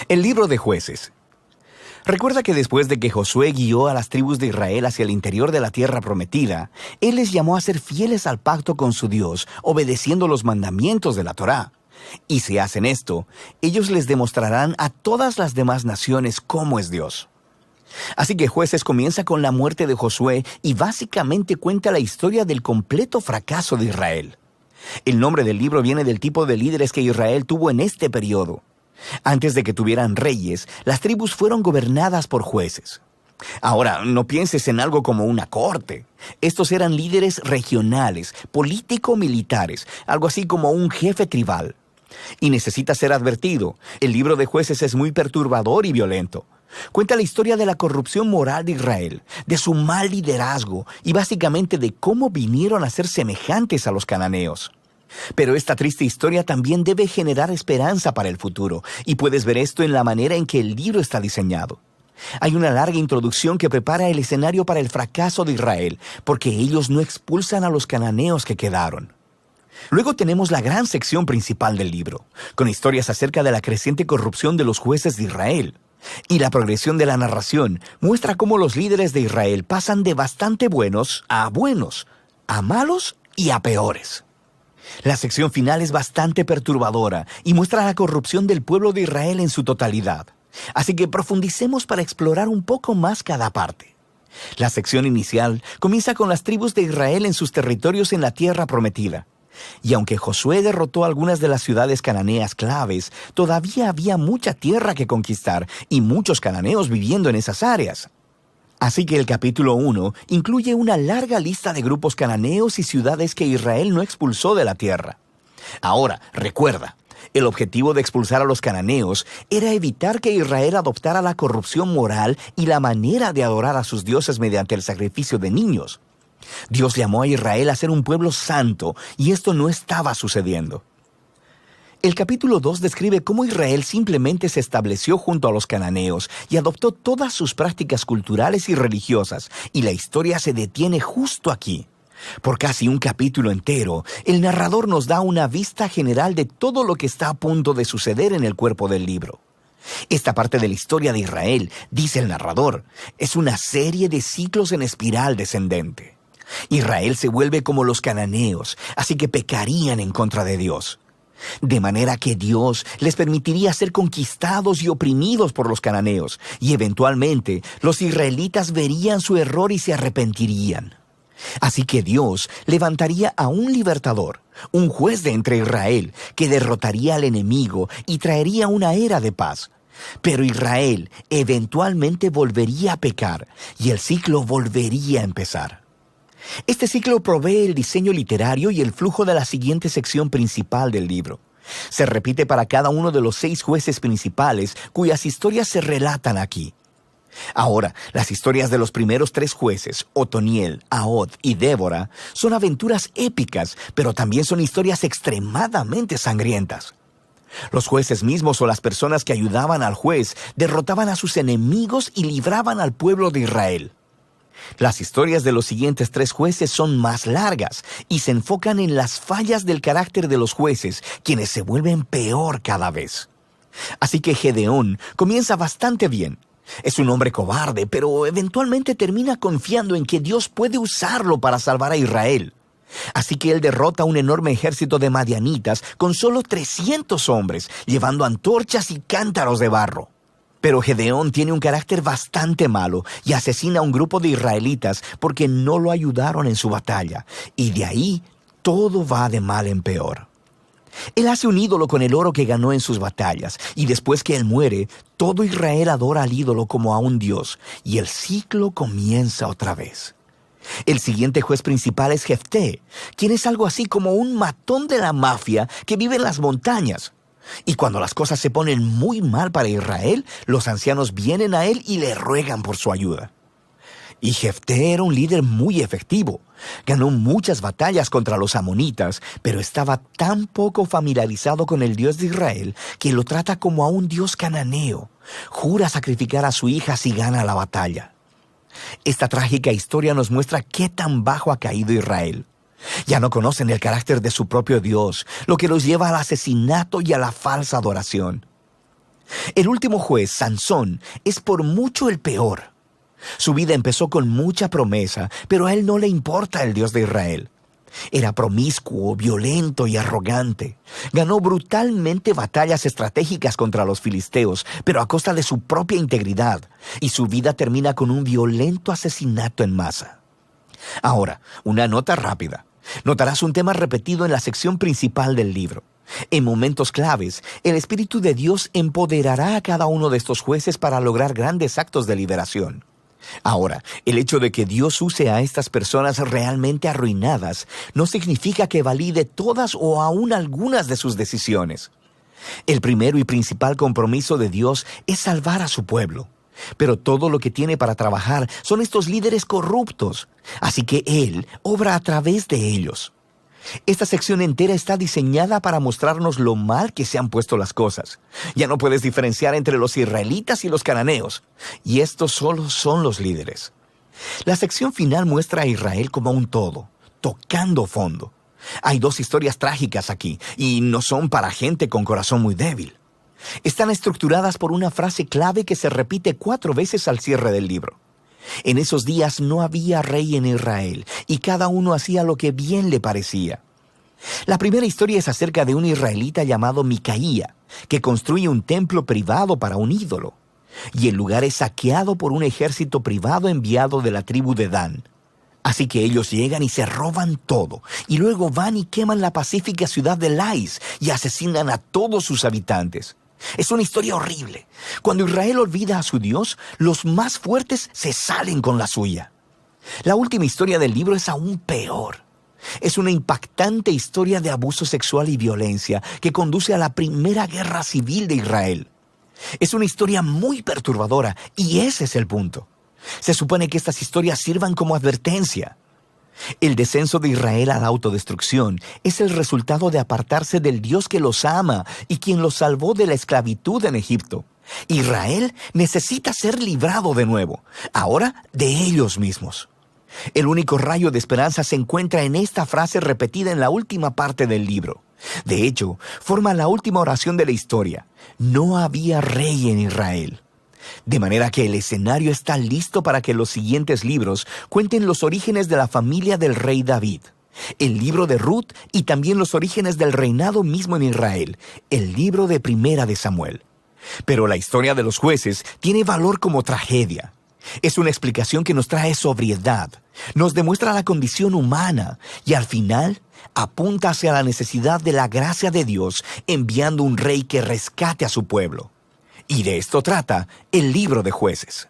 El libro de Jueces. Recuerda que después de que Josué guió a las tribus de Israel hacia el interior de la tierra prometida, él les llamó a ser fieles al pacto con su Dios, obedeciendo los mandamientos de la Torá. Y si hacen esto, ellos les demostrarán a todas las demás naciones cómo es Dios. Así que Jueces comienza con la muerte de Josué y básicamente cuenta la historia del completo fracaso de Israel. El nombre del libro viene del tipo de líderes que Israel tuvo en este periodo. Antes de que tuvieran reyes, las tribus fueron gobernadas por jueces. Ahora, no pienses en algo como una corte. Estos eran líderes regionales, político-militares, algo así como un jefe tribal. Y necesita ser advertido, el libro de Jueces es muy perturbador y violento. Cuenta la historia de la corrupción moral de Israel, de su mal liderazgo y básicamente de cómo vinieron a ser semejantes a los cananeos. Pero esta triste historia también debe generar esperanza para el futuro, y puedes ver esto en la manera en que el libro está diseñado. Hay una larga introducción que prepara el escenario para el fracaso de Israel, porque ellos no expulsan a los cananeos que quedaron. Luego tenemos la gran sección principal del libro, con historias acerca de la creciente corrupción de los jueces de Israel. Y la progresión de la narración muestra cómo los líderes de Israel pasan de bastante buenos, a malos y a peores. La sección final es bastante perturbadora y muestra la corrupción del pueblo de Israel en su totalidad. Así que profundicemos para explorar un poco más cada parte. La sección inicial comienza con las tribus de Israel en sus territorios en la tierra prometida. Y aunque Josué derrotó algunas de las ciudades cananeas claves, todavía había mucha tierra que conquistar y muchos cananeos viviendo en esas áreas. Así que el capítulo 1 incluye una larga lista de grupos cananeos y ciudades que Israel no expulsó de la tierra. Ahora, recuerda, el objetivo de expulsar a los cananeos era evitar que Israel adoptara la corrupción moral y la manera de adorar a sus dioses mediante el sacrificio de niños. Dios llamó a Israel a ser un pueblo santo, y esto no estaba sucediendo. El capítulo 2 describe cómo Israel simplemente se estableció junto a los cananeos y adoptó todas sus prácticas culturales y religiosas, y la historia se detiene justo aquí. Por casi un capítulo entero, el narrador nos da una vista general de todo lo que está a punto de suceder en el cuerpo del libro. Esta parte de la historia de Israel, dice el narrador, es una serie de ciclos en espiral descendente. Israel se vuelve como los cananeos, así que pecarían en contra de Dios. De manera que Dios les permitiría ser conquistados y oprimidos por los cananeos, y eventualmente los israelitas verían su error y se arrepentirían. Así que Dios levantaría a un libertador, un juez de entre Israel, que derrotaría al enemigo y traería una era de paz. Pero Israel eventualmente volvería a pecar, y el ciclo volvería a empezar. Este ciclo provee el diseño literario y el flujo de la siguiente sección principal del libro. Se repite para cada uno de los 6 jueces principales cuyas historias se relatan aquí. Ahora, las historias de los primeros 3 jueces, Otoniel, Ahod y Débora, son aventuras épicas, pero también son historias extremadamente sangrientas. Los jueces mismos o las personas que ayudaban al juez derrotaban a sus enemigos y libraban al pueblo de Israel. Las historias de los siguientes 3 jueces son más largas y se enfocan en las fallas del carácter de los jueces, quienes se vuelven peor cada vez. Así que Gedeón comienza bastante bien. Es un hombre cobarde, pero eventualmente termina confiando en que Dios puede usarlo para salvar a Israel. Así que él derrota a un enorme ejército de madianitas con solo 300 hombres, llevando antorchas y cántaros de barro. Pero Gedeón tiene un carácter bastante malo y asesina a un grupo de israelitas porque no lo ayudaron en su batalla. Y de ahí todo va de mal en peor. Él hace un ídolo con el oro que ganó en sus batallas, y después que él muere, todo Israel adora al ídolo como a un dios, y el ciclo comienza otra vez. El siguiente juez principal es Jefté, quien es algo así como un matón de la mafia que vive en las montañas. Y cuando las cosas se ponen muy mal para Israel, los ancianos vienen a él y le ruegan por su ayuda. Y Jefté era un líder muy efectivo. Ganó muchas batallas contra los amonitas, pero estaba tan poco familiarizado con el Dios de Israel que lo trata como a un dios cananeo. Jura sacrificar a su hija si gana la batalla. Esta trágica historia nos muestra qué tan bajo ha caído Israel. Ya no conocen el carácter de su propio Dios, lo que los lleva al asesinato y a la falsa adoración. El último juez, Sansón, es por mucho el peor. Su vida empezó con mucha promesa, pero a él no le importa el Dios de Israel. Era promiscuo, violento y arrogante. Ganó brutalmente batallas estratégicas contra los filisteos, pero a costa de su propia integridad, y su vida termina con un violento asesinato en masa. Ahora, una nota rápida. Notarás un tema repetido en la sección principal del libro. En momentos claves, el Espíritu de Dios empoderará a cada uno de estos jueces para lograr grandes actos de liberación. Ahora, el hecho de que Dios use a estas personas realmente arruinadas no significa que valide todas o aún algunas de sus decisiones. El primero y principal compromiso de Dios es salvar a su pueblo. Pero todo lo que tiene para trabajar son estos líderes corruptos, así que Él obra a través de ellos. Esta sección entera está diseñada para mostrarnos lo mal que se han puesto las cosas. Ya no puedes diferenciar entre los israelitas y los cananeos, y estos solo son los líderes. La sección final muestra a Israel como un todo, tocando fondo. Hay dos historias trágicas aquí, y no son para gente con corazón muy débil. Están estructuradas por una frase clave que se repite 4 veces al cierre del libro. En esos días no había rey en Israel, y cada uno hacía lo que bien le parecía. La primera historia es acerca de un israelita llamado Micaía, que construye un templo privado para un ídolo, y el lugar es saqueado por un ejército privado enviado de la tribu de Dan. Así que ellos llegan y se roban todo, y luego van y queman la pacífica ciudad de Lais y asesinan a todos sus habitantes. Es una historia horrible. Cuando Israel olvida a su Dios, los más fuertes se salen con la suya. La última historia del libro es aún peor. Es una impactante historia de abuso sexual y violencia que conduce a la primera guerra civil de Israel. Es una historia muy perturbadora y ese es el punto. Se supone que estas historias sirvan como advertencia. El descenso de Israel a la autodestrucción es el resultado de apartarse del Dios que los ama y quien los salvó de la esclavitud en Egipto. Israel necesita ser librado de nuevo, ahora de ellos mismos. El único rayo de esperanza se encuentra en esta frase repetida en la última parte del libro. De hecho, forma la última oración de la historia. No había rey en Israel. De manera que el escenario está listo para que los siguientes libros cuenten los orígenes de la familia del rey David, el libro de Ruth y también los orígenes del reinado mismo en Israel, el libro de Primera de Samuel. Pero la historia de los jueces tiene valor como tragedia. Es una explicación que nos trae sobriedad, nos demuestra la condición humana y al final apunta hacia la necesidad de la gracia de Dios enviando un rey que rescate a su pueblo. Y de esto trata el libro de Jueces.